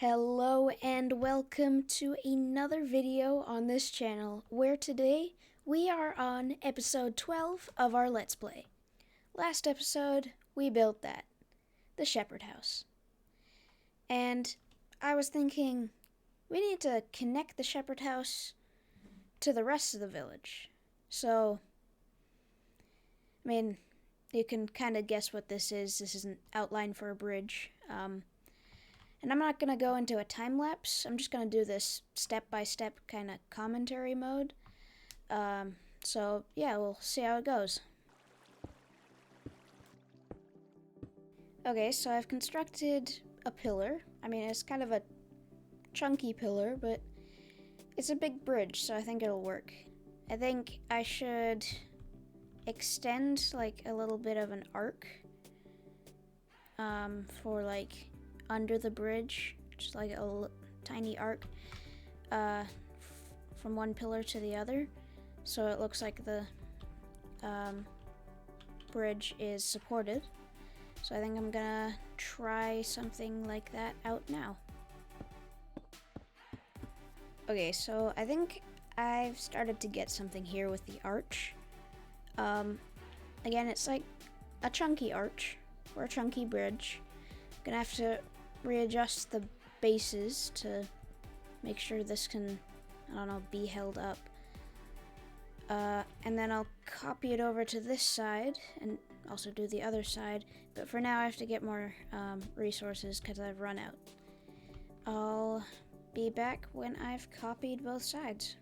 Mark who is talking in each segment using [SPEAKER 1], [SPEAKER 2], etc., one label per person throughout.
[SPEAKER 1] Hello and welcome to another video on this channel, where today we are on episode 12 of our Let's Play. Last episode, we built the shepherd house. And I was thinking, we need to connect the shepherd house to the rest of the village. So, you can kind of guess what this is. This is an outline for a bridge. And I'm not going to go into a time lapse. I'm just going to do this step-by-step kind of commentary mode. So, yeah, we'll see how it goes. Okay, so I've constructed a pillar. It's kind of a chunky pillar, but it's a big bridge, so I think it'll work. I think I should extend, a little bit of an arc for, under the bridge, just like a tiny arc from one pillar to the other, so it looks like the bridge is supported. So I think I'm gonna try something like that out now. Okay, so I think I've started to get something here with the arch. Again, it's like a chunky arch or a chunky bridge. Gonna have to readjust the bases to make sure this can, be held up. And then I'll copy it over to this side and also do the other side. But for now I have to get more resources because I've run out. I'll be back when I've copied both sides.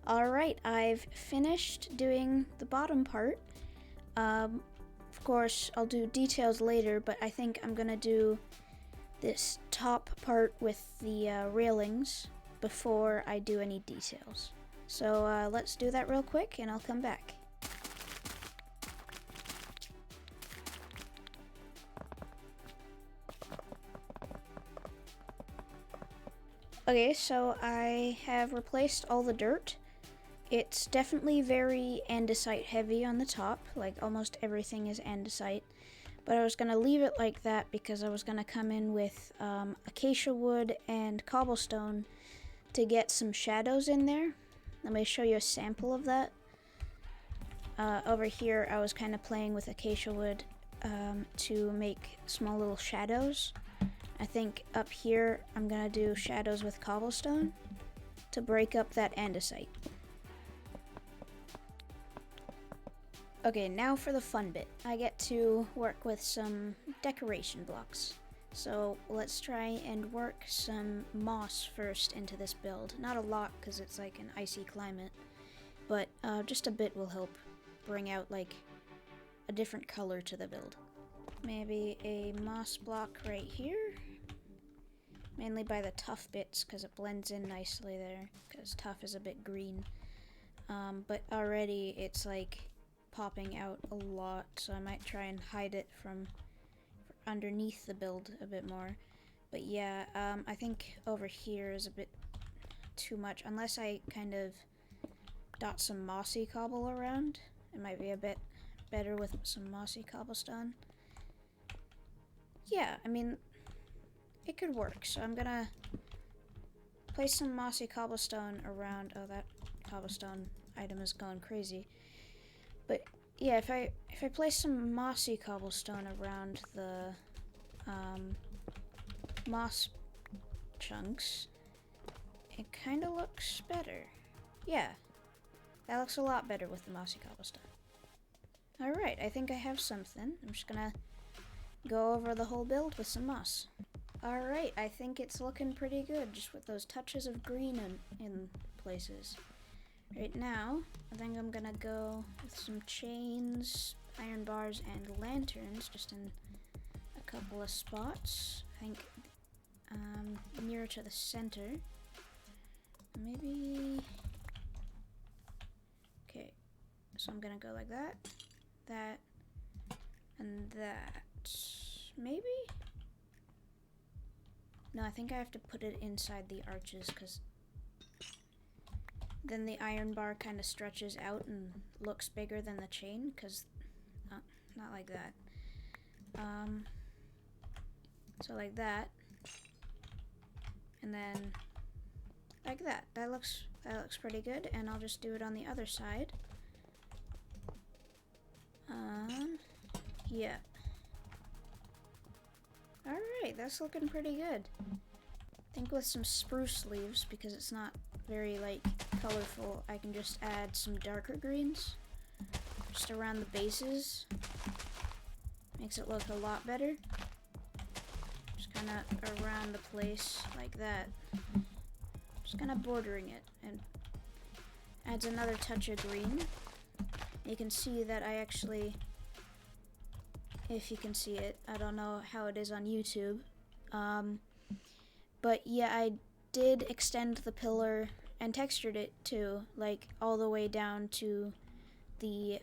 [SPEAKER 1] Alright, I've finished doing the bottom part. Of course, I'll do details later, but I think I'm gonna do this top part with the railings before I do any details. So let's do that real quick and I'll come back. Okay, so I have replaced all the dirt. It's definitely very andesite heavy on the top, almost everything is andesite. But I was going to leave it like that because I was going to come in with acacia wood and cobblestone to get some shadows in there. Let me show you a sample of that. Over here I was kind of playing with acacia wood to make small little shadows. I think up here I'm going to do shadows with cobblestone to break up that andesite. Okay, now for the fun bit. I get to work with some decoration blocks. So let's try and work some moss first into this build. Not a lot because it's like an icy climate, but just a bit will help bring out a different color to the build. Maybe a moss block right here. Mainly by the tough bits because it blends in nicely there because tough is a bit green. But already it's popping out a lot, so I might try and hide it from underneath the build a bit more. But yeah, I think over here is a bit too much. Unless I kind of dot some mossy cobble around, it might be a bit better with some mossy cobblestone. Yeah, it could work. So I'm gonna place some mossy cobblestone around. Oh, that cobblestone item is going crazy. But yeah, if I place some mossy cobblestone around the moss chunks, it kind of looks better. Yeah, that looks a lot better with the mossy cobblestone. Alright, I think I have something. I'm just gonna go over the whole build with some moss. Alright, I think it's looking pretty good, just with those touches of green in places. Right now, I think I'm gonna go with some chains, iron bars, and lanterns just in a couple of spots. I think nearer to the center. Maybe... Okay, so I'm gonna go like that, that, and that. Maybe? No, I think I have to put it inside the arches because then the iron bar kind of stretches out and looks bigger than the chain, because not like that. So like that, and then like that. That looks pretty good, and I'll just do it on the other side. Yeah. Alright, that's looking pretty good. I think with some spruce leaves, because it's not very, like, colorful, I can just add some darker greens just around the bases. Makes it look a lot better. Just kind of around the place like that. Just kind of bordering it, and adds another touch of green. You can see that I actually, if you can see it, I don't know how it is on YouTube, but yeah, I did extend the pillar and textured it too, like all the way down to the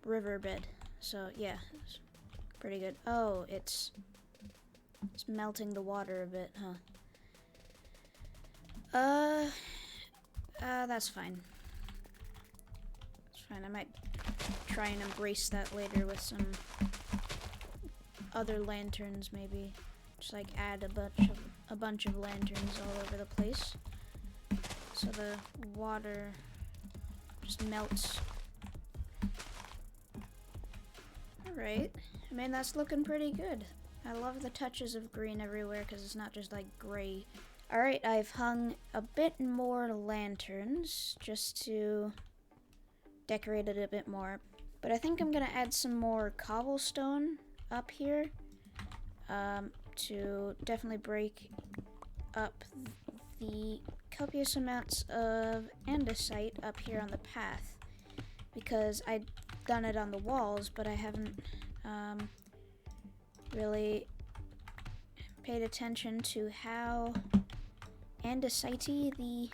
[SPEAKER 1] riverbed. So yeah, it's pretty good. Oh, it's melting the water a bit, huh? That's fine. It's fine. I might try and embrace that later with some other lanterns, maybe. Just like add a bunch of lanterns all over the place, so the water just melts. Alright, I mean, that's looking pretty good. I love the touches of green everywhere because it's not just like gray. Alright, I've hung a bit more lanterns just to decorate it a bit more. But I think I'm gonna add some more cobblestone up here to definitely break up the copious amounts of andesite up here on the path. Because I'd done it on the walls, but I haven't really paid attention to how andesite-y the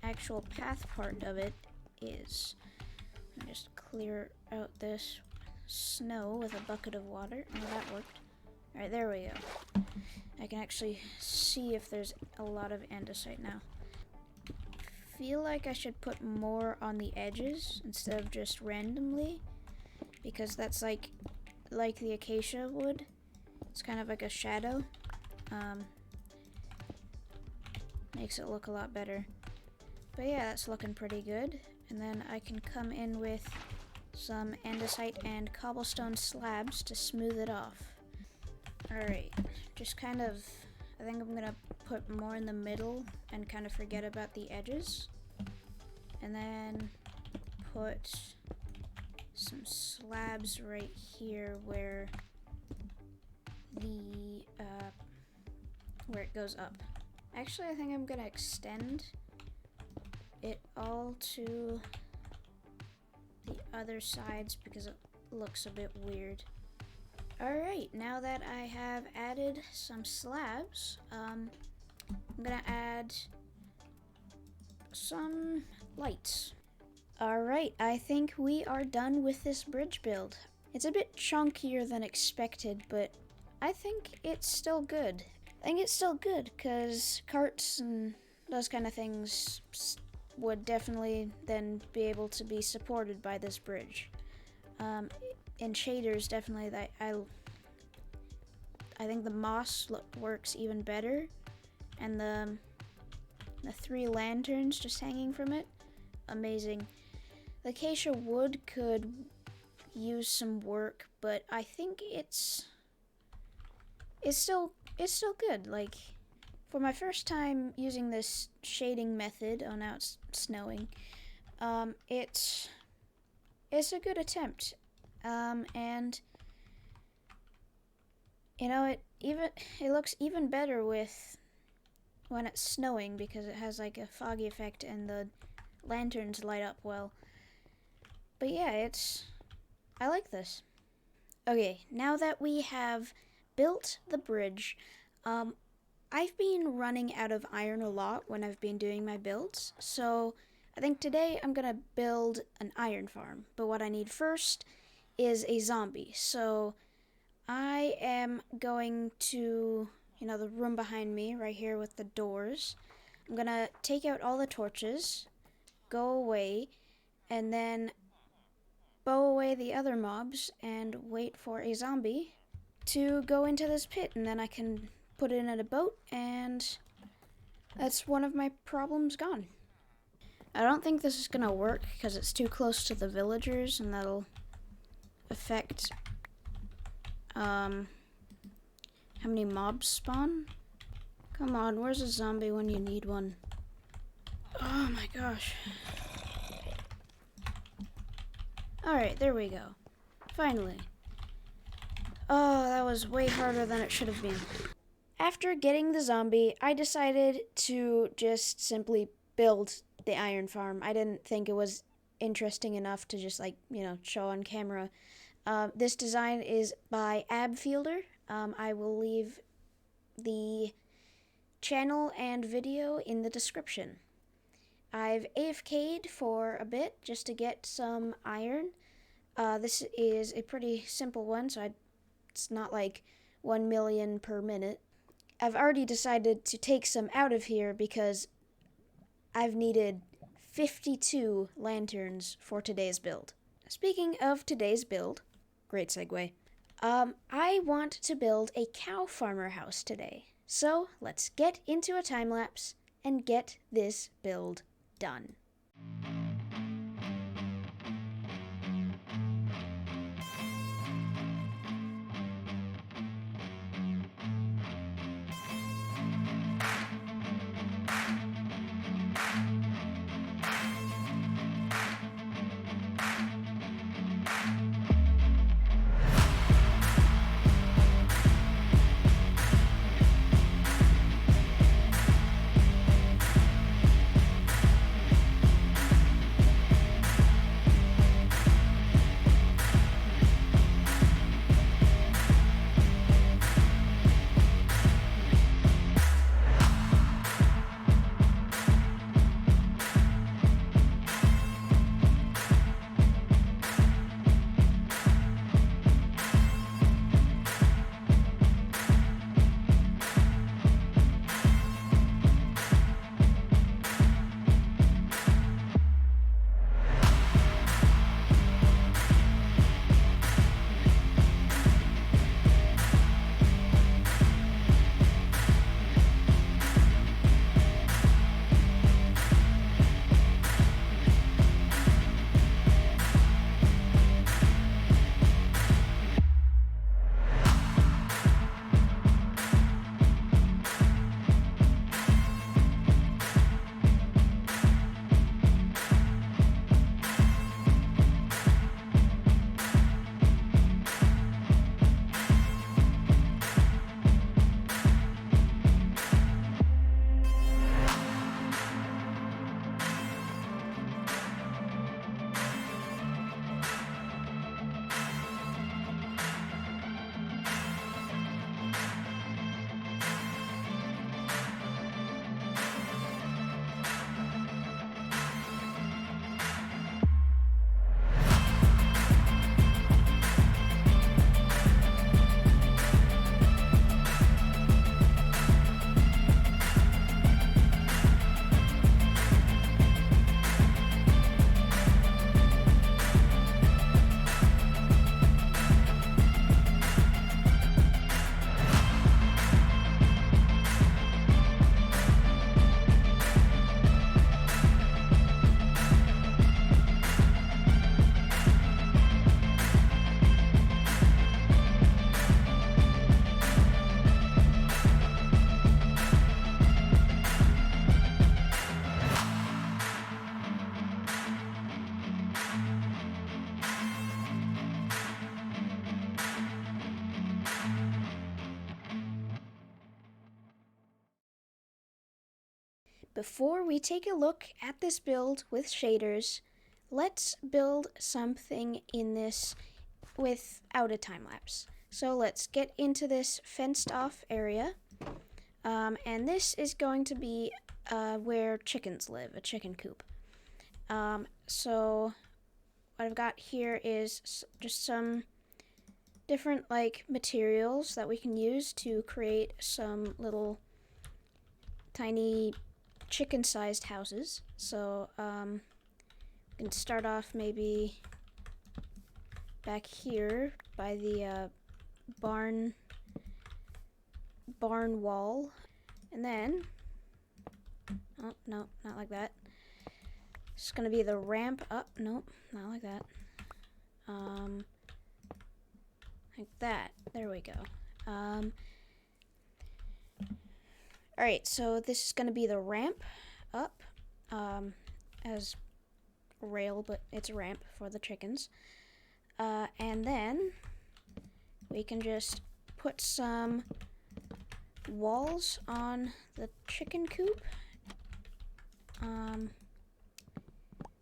[SPEAKER 1] actual path part of it is. Let me just clear out this snow with a bucket of water. Oh, that worked. Alright, there we go. I can actually see if there's a lot of andesite now. Feel like I should put more on the edges instead of just randomly, because that's like the acacia wood. It's kind of like a shadow. Makes it look a lot better. But yeah, that's looking pretty good. And then I can come in with some andesite and cobblestone slabs to smooth it off. Alright, just kind of, I think I'm gonna put more in the middle and kind of forget about the edges. And then put some slabs right here where it goes up. Actually, I think I'm gonna extend it all to the other sides because it looks a bit weird. Alright, now that I have added some slabs, I'm gonna add some lights. Alright, I think we are done with this bridge build. It's a bit chunkier than expected, but I think it's still good. I think it's still good because carts and those kind of things would definitely then be able to be supported by this bridge. In shaders, definitely, that I think the moss works even better, and the 3 lanterns just hanging from it, amazing. The acacia wood could use some work, but I think it's still good. Like, for my first time using this shading method, oh, now it's snowing, it's a good attempt. And you know, it looks even better when it's snowing because it has like a foggy effect and the lanterns light up well. But yeah, I like this. Okay, now that we have built the bridge, I've been running out of iron a lot when I've been doing my builds, so I think today I'm gonna build an iron farm. But what I need first is a zombie. So I am going to, the room behind me right here with the doors. I'm gonna take out all the torches, go away, and then bow away the other mobs and wait for a zombie to go into this pit, and then I can put it in a boat, and that's one of my problems gone. I don't think this is gonna work because it's too close to the villagers, and that'll affect how many mobs spawn. Come on, where's a zombie when you need one? Oh my gosh. Alright, there we go. Finally. Oh, that was way harder than it should have been. After getting the zombie, I decided to just simply build the iron farm. I didn't think it was interesting enough to just, show on camera. This design is by Abfielder. I will leave the channel and video in the description. I've AFK'd for a bit just to get some iron. This is a pretty simple one, so it's not like 1 million per minute. I've already decided to take some out of here because I've needed 52 lanterns for today's build. Speaking of today's build, great segue, I want to build a cow farmer house today. So let's get into a time lapse and get this build done. Before we take a look at this build with shaders, let's build something in this without a time lapse. So let's get into this fenced off area. And this is going to be where chickens live, a chicken coop. So what I've got here is just some different materials that we can use to create some little tiny chicken-sized houses. So can start off maybe back here by the barn wall, and then oh no, not like that. It's gonna be the ramp up. Nope, not like that. Like that. There we go. Alright, so this is gonna be the ramp up, as rail, but it's a ramp for the chickens. And then we can just put some walls on the chicken coop,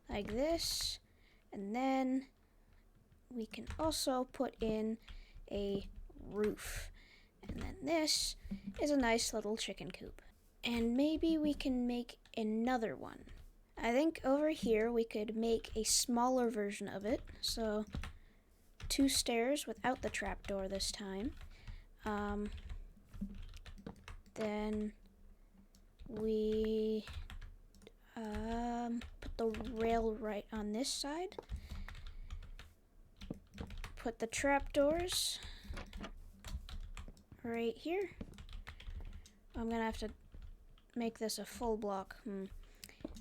[SPEAKER 1] like this, and then we can also put in a roof, and then this is a nice little chicken coop. And maybe we can make another one. I think over here we could make a smaller version of it, so 2 stairs without the trapdoor this time. Then we put the rail right on this side. Put the trapdoors right here. I'm gonna have to make this a full block.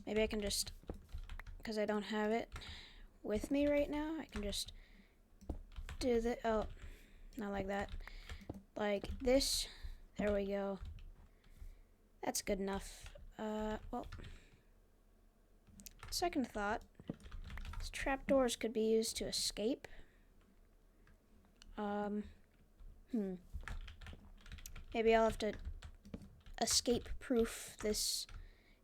[SPEAKER 1] Maybe I can just, because I don't have it with me right now, I can just do the, oh, not like that. Like this. There we go. That's good enough. Well, second thought, these trapdoors could be used to escape. Maybe I'll have to escape-proof this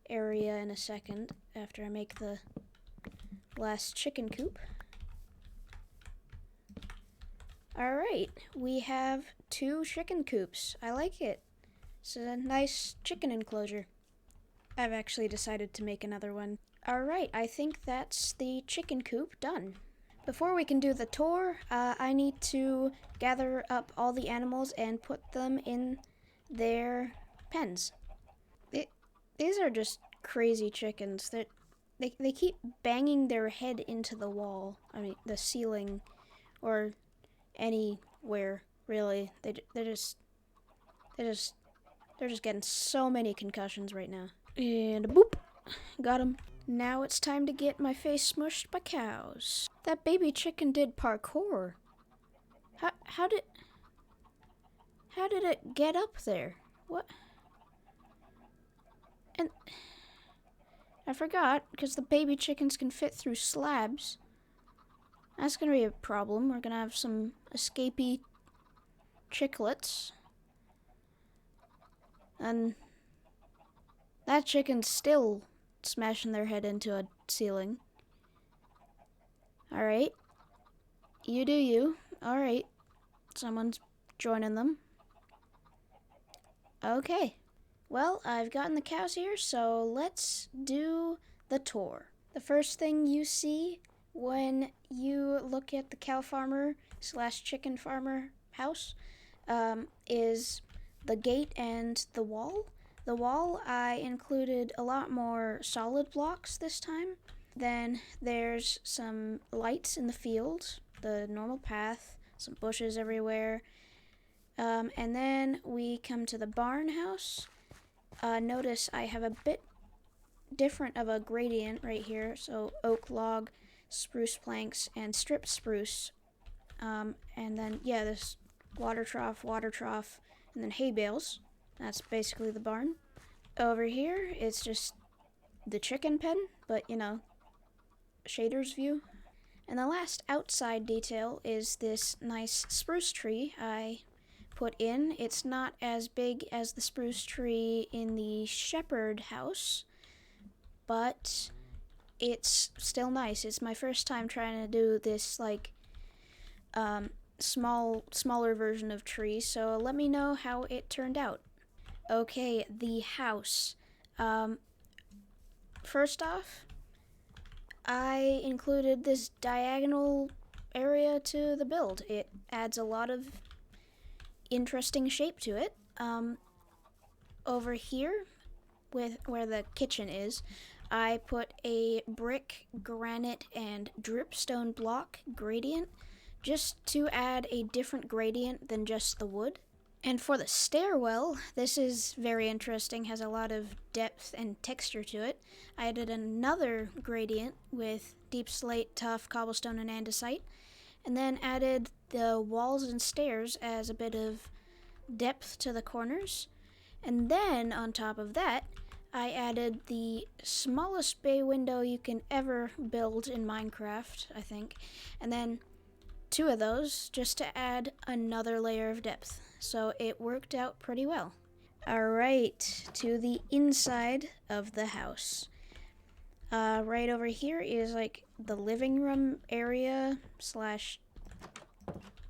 [SPEAKER 1] area in a second after I make the last chicken coop. Alright, we have 2 chicken coops. I like it. It's a nice chicken enclosure. I've actually decided to make another one. Alright, I think that's the chicken coop done. Before we can do the tour, I need to gather up all the animals and put them in their pens. These are just crazy chickens. They keep banging their head into the wall. I mean, the ceiling, or anywhere really. They're just getting so many concussions right now. And boop, got him. Now it's time to get my face smushed by cows. That baby chicken did parkour. How did it get up there? What? And I forgot, because the baby chickens can fit through slabs. That's gonna be a problem. We're gonna have some escapee chicklets. And that chicken's still smashing their head into a ceiling. Alright. You do you. Alright. Someone's joining them. Okay. Well, I've gotten the cows here, so let's do the tour. The first thing you see when you look at the cow farmer / chicken farmer house is the gate and the wall. The wall, I included a lot more solid blocks this time. Then there's some lights in the field, the normal path, some bushes everywhere. And then we come to the barn house. Notice I have a bit different of a gradient right here. So oak log, spruce planks, and strip spruce. And then, yeah, this water trough, and then hay bales. That's basically the barn. Over here, it's just the chicken pen, but, you know, shader's view. And the last outside detail is this nice spruce tree I put in. It's not as big as the spruce tree in the shepherd house, but it's still nice. It's my first time trying to do this, like, smaller version of tree, so let me know how it turned out. Okay, the house. First off, I included this diagonal area to the build. It adds a lot of interesting shape to it. Over here, with where the kitchen is, I put a brick, granite, and dripstone block gradient just to add a different gradient than just the wood. And for the stairwell, this is very interesting, has a lot of depth and texture to it. I added another gradient with deep slate, tough, cobblestone, and andesite, and then added the walls and stairs as a bit of depth to the corners. And then on top of that, I added the smallest bay window you can ever build in Minecraft, I think, and then 2 of those just to add another layer of depth. So it worked out pretty well. Alright, to the inside of the house. Right over here is like the living room area slash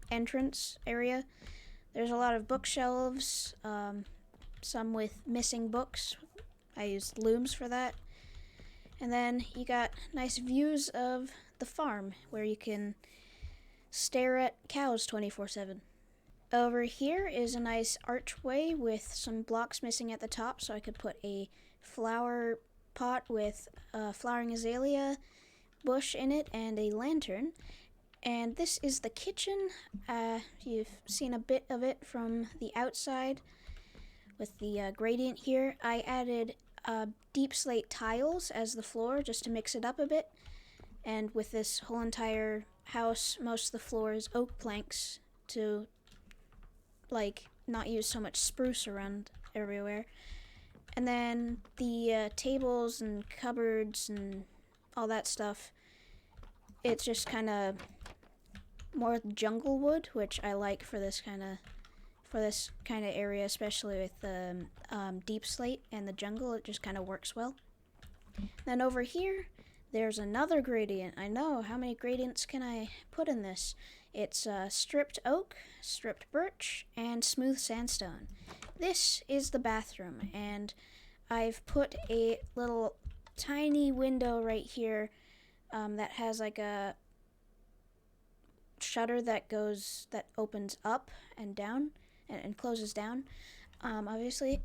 [SPEAKER 1] entrance area. There's a lot of bookshelves, some with missing books. I used looms for that. And then you got nice views of the farm where you can stare at cows 24/7. Over here is a nice archway with some blocks missing at the top, so I could put a flower pot with a flowering azalea bush in it and a lantern. And this is the kitchen. You've seen a bit of it from the outside with the gradient here. I added deep slate tiles as the floor just to mix it up a bit. And with this whole entire house, most of the floor is oak planks to not use so much spruce around everywhere. And then the tables and cupboards and all that stuff, it's just kind of more jungle wood, which I like for this kind of area, especially with the deep slate and the jungle. It just kind of works well. Then over here, there's another gradient. I know, how many gradients can I put in this? It's stripped oak, stripped birch, and smooth sandstone. This is the bathroom, and I've put a little tiny window right here that has like a shutter that opens up and down and closes down, obviously,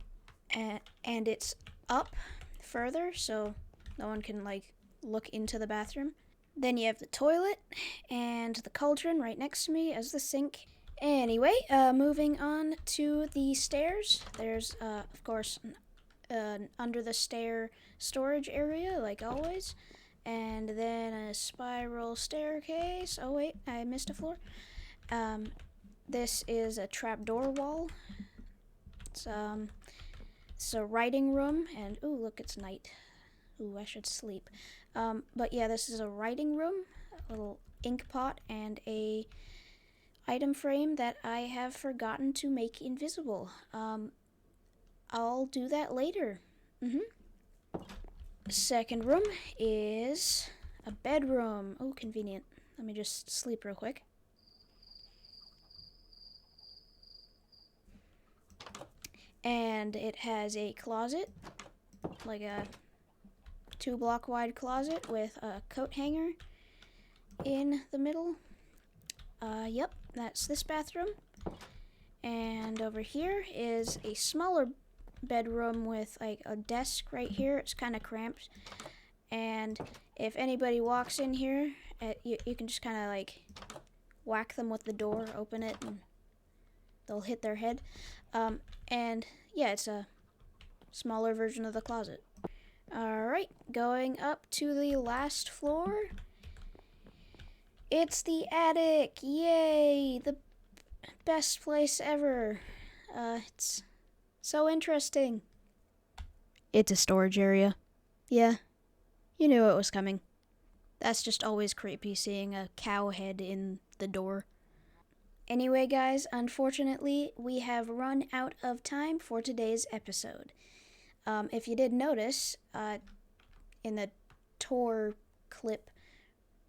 [SPEAKER 1] and it's up further so no one can look into the bathroom. Then you have the toilet and the cauldron right next to me as the sink. Anyway, moving on to the stairs. There's, of course, an under the stair storage area, like always. And then a spiral staircase. Oh, wait, I missed a floor. This is a trapdoor wall. It's a writing room. And, ooh, look, it's night. Ooh, I should sleep. But yeah, this is a writing room, a little ink pot, and a item frame that I have forgotten to make invisible. I'll do that later. Second room is a bedroom. Oh, convenient. Let me just sleep real quick. And it has a closet, like a 2-block wide closet with a coat hanger in the middle. Yep, that's this bathroom. And over here is a smaller bedroom with like a desk right here. It's kind of cramped. And if anybody walks in here, you can just kind of whack them with the door, open it, and they'll hit their head. And yeah, it's a smaller version of the closet. Alright, going up to the last floor. It's the attic! Yay! The best place ever. It's so interesting. It's a storage area. Yeah, you knew it was coming. That's just always creepy, seeing a cow head in the door. Anyway, guys, unfortunately, we have run out of time for today's episode. If you did notice, in the tour clip,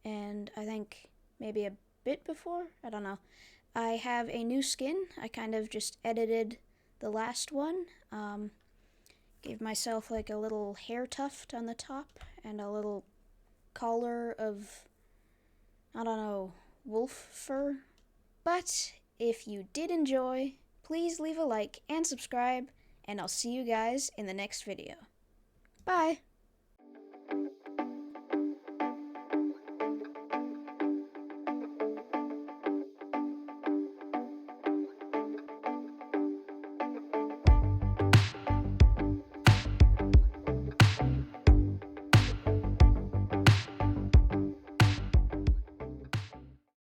[SPEAKER 1] and I think maybe a bit before, I don't know, I have a new skin. I kind of just edited the last one. Gave myself like a little hair tuft on the top and a little collar of, I don't know, wolf fur. But if you did enjoy, please leave a like and subscribe, and I'll see you guys in the next video. Bye!